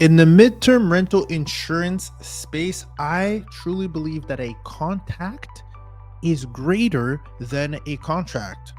In the midterm rental insurance space, I truly believe that a contact is greater than a contract.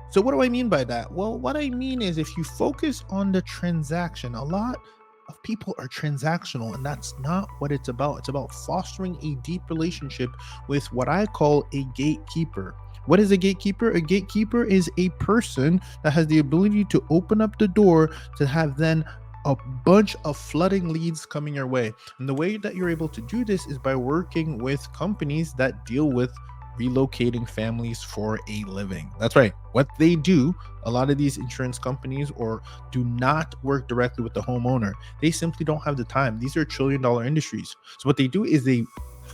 So, what do I mean by that? Well, what I mean is if you focus on the transaction, a lot of people are transactional, and that's not what it's about. It's about fostering a deep relationship with what I call a gatekeeper. What is a gatekeeper? A gatekeeper is a person that has the ability to open up the door to have then a bunch of flooding leads coming your way. And the way that you're able to do this is by working with companies that deal with relocating families for a living. That's right. What they do, a lot of these insurance companies or do not work directly with the homeowner. They simply don't have the time. These are trillion-dollar industries. So what they do is they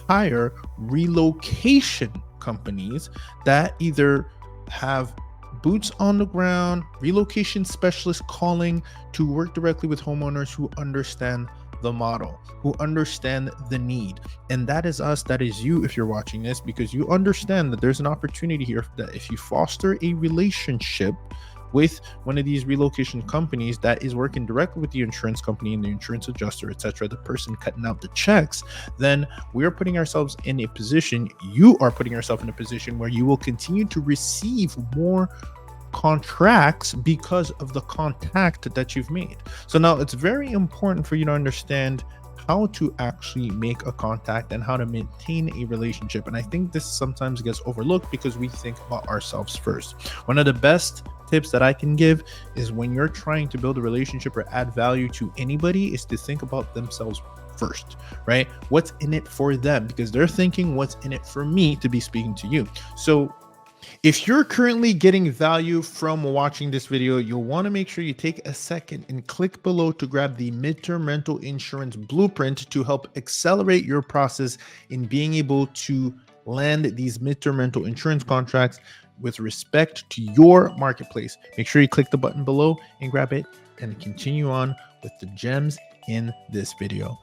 hire relocation companies that either have boots on the ground, relocation specialists calling to work directly with homeowners who understand the model, who understand the need. And that is us, that is you if you're watching this, because you understand that there's an opportunity here that if you foster a relationship with one of these relocation companies that is working directly with the insurance company and the insurance adjuster, etc., the person cutting out the checks, then we're putting ourselves in a position, you are putting yourself in a position where you will continue to receive more contracts because of the contact that you've made. So now it's very important for you to understand how to actually make a contact and how to maintain a relationship. And I think this sometimes gets overlooked because we think about ourselves first. One of the best tips that I can give is when you're trying to build a relationship or add value to anybody is to think about themselves first, right? What's in it for them? Because they're thinking, what's in it for me to be speaking to you? So if you're currently getting value from watching this video, you'll want to make sure you take a second and click below to grab the midterm rental insurance blueprint to help accelerate your process in being able to land these midterm rental insurance contracts with respect to your marketplace. Make sure you click the button below and grab it and continue on with the gems in this video.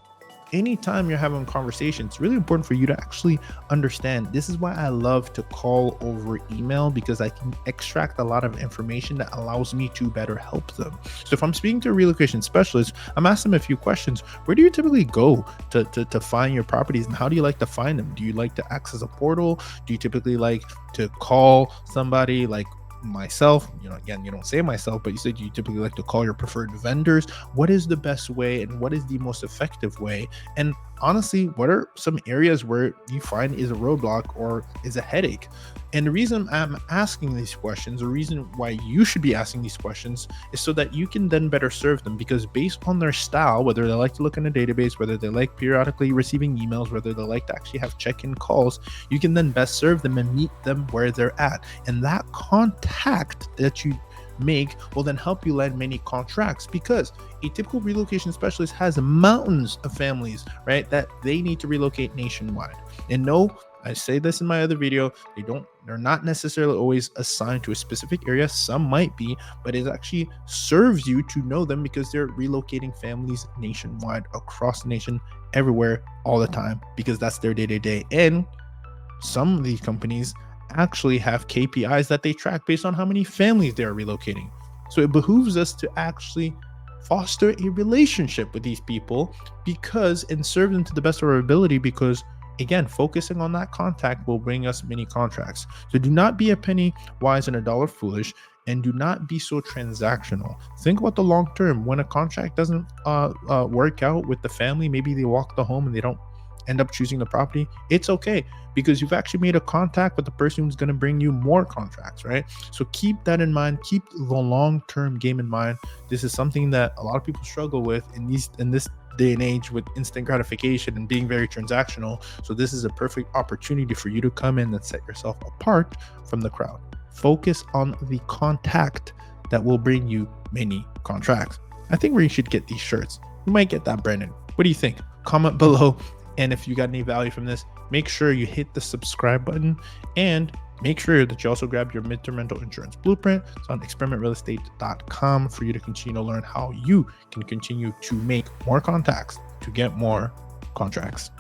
Anytime you're having a conversation, it's really important for you to actually understand. This is why I love to call over email, because I can extract a lot of information that allows me to better help them. So if I'm speaking to a relocation specialist, I'm asking them a few questions. Where do you typically go to find your properties, and how do you like to find them? Do you like to access a portal? Do you typically like to call somebody like myself? Again, you don't say myself, but you said you typically like to call your preferred vendors. What is the best way and what is the most effective way? And honestly, what are some areas where you find is a roadblock or is a headache? And the reason I'm asking these questions, the reason why you should be asking these questions, is so that you can then better serve them, because based on their style, whether they like to look in a database, whether they like periodically receiving emails, whether they like to actually have check-in calls, you can then best serve them and meet them where they're at. And that contact that you make will then help you land many contracts, because a typical relocation specialist has mountains of families, right, that they need to relocate nationwide. And no, I say this in my other video, they're not necessarily always assigned to a specific area. Some might be, but it actually serves you to know them because they're relocating families nationwide, across the nation, everywhere, all the time, because that's their day-to-day. And some of these companies actually have KPIs that they track based on how many families they are relocating. So it behooves us to actually foster a relationship with these people and serve them to the best of our ability, because again, focusing on that contact will bring us many contracts. So do not be a penny wise and a dollar foolish, and do not be so transactional. Think about the long term. When a contract doesn't work out with the family, maybe they walk the home and they don't end up choosing the property, it's okay, because you've actually made a contact with the person who's going to bring you more contracts, right? So keep that in mind. Keep the long-term game in mind. This is something that a lot of people struggle with in this day and age, with instant gratification and being very transactional. So this is a perfect opportunity for you to come in and set yourself apart from the crowd. Focus on the contact that will bring you many contracts. I think we should get these shirts. You might get that, Brandon. What do you think? Comment below. And if you got any value from this, make sure you hit the subscribe button, and make sure that you also grab your midterm rental insurance blueprint. It's on experimentrealestate.com for you to continue to learn how you can continue to make more contacts to get more contracts.